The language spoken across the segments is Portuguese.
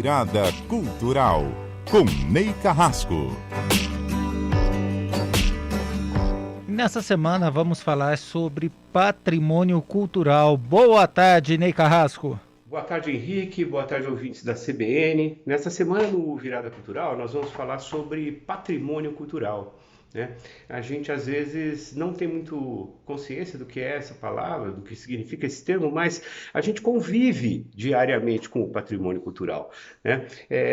Virada Cultural, com Ney Carrasco. Nessa semana vamos falar sobre patrimônio cultural. Boa tarde, Ney Carrasco. Boa tarde, Henrique. Boa tarde, ouvintes da CBN. Nessa semana, no Virada Cultural, nós vamos falar sobre patrimônio cultural, né? A gente, às vezes, não tem muito consciência do que é essa palavra, do que significa esse termo, mas a gente convive diariamente com o patrimônio cultural, né?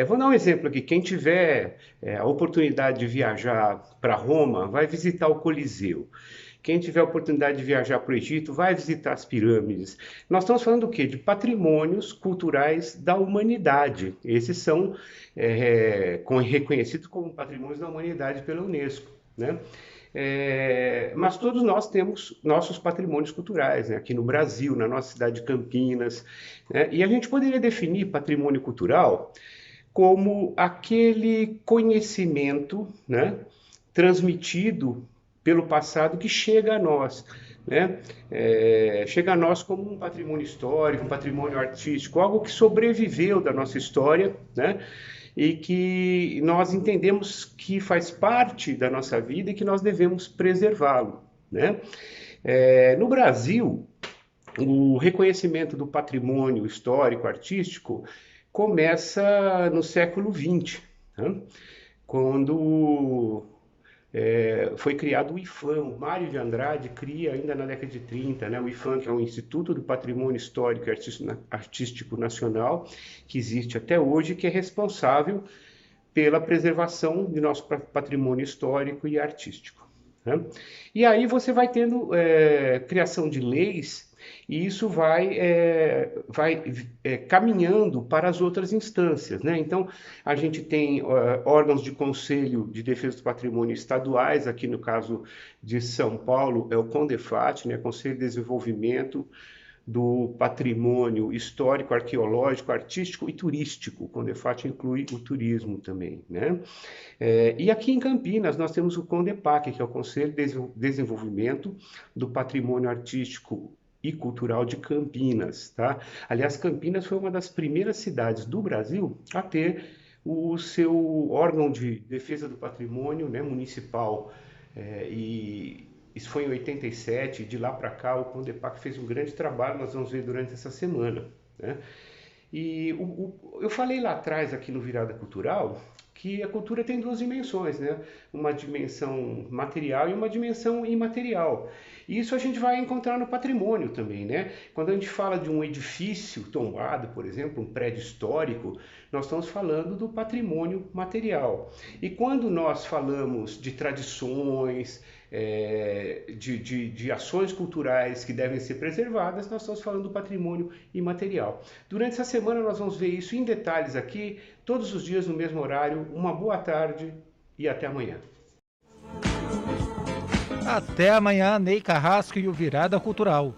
Vou dar um exemplo aqui. Quem tiver a oportunidade de viajar para Roma, vai visitar o Coliseu. Quem tiver a oportunidade de viajar para o Egito, vai visitar as pirâmides. Nós estamos falando do quê? De patrimônios culturais da humanidade. Esses são reconhecidos como patrimônios da humanidade pela Unesco, né? Mas todos nós temos nossos patrimônios culturais, né? Aqui no Brasil, na nossa cidade de Campinas, né? E a gente poderia definir patrimônio cultural como aquele conhecimento, né, transmitido pelo passado que chega a nós, né? Chega a nós como um patrimônio histórico, um patrimônio artístico, algo que sobreviveu da nossa história, né? E que nós entendemos que faz parte da nossa vida e que nós devemos preservá-lo, né? No Brasil, o reconhecimento do patrimônio histórico, artístico, começa no século XX, né? Quando foi criado o IPHAN. O Mário de Andrade cria ainda na década de 30, né, o IPHAN, que é o Instituto do Patrimônio Histórico e Artístico Nacional, que existe até hoje, que é responsável pela preservação de nosso patrimônio histórico e artístico, né? E aí você vai tendo criação de leis, e isso vai caminhando para as outras instâncias, né? Então, a gente tem órgãos de conselho de defesa do patrimônio estaduais. Aqui no caso de São Paulo é o CONDEFAT, né? Conselho de Desenvolvimento do Patrimônio Histórico, Arqueológico, Artístico e Turístico. O CONDEFAT inclui o turismo também, né? E aqui em Campinas nós temos o CONDEPAC, que é o Conselho de Desenvolvimento do Patrimônio Artístico e Cultural de Campinas, tá? Aliás, Campinas foi uma das primeiras cidades do Brasil a ter o seu órgão de defesa do patrimônio, né, municipal, e isso foi em 87. De lá para cá o CONDEPAC fez um grande trabalho, nós vamos ver durante essa semana, né? E eu falei lá atrás, aqui no Virada Cultural, que a cultura tem duas dimensões, né? Uma dimensão material e uma dimensão imaterial. E isso a gente vai encontrar no patrimônio também, né? Quando a gente fala de um edifício tombado, por exemplo, um prédio histórico, nós estamos falando do patrimônio material. E quando nós falamos de tradições, de ações culturais que devem ser preservadas, nós estamos falando do patrimônio imaterial. Durante essa semana nós vamos ver isso em detalhes aqui, todos os dias no mesmo horário. Uma boa tarde e até amanhã. Até amanhã, Ney Carrasco e o Virada Cultural.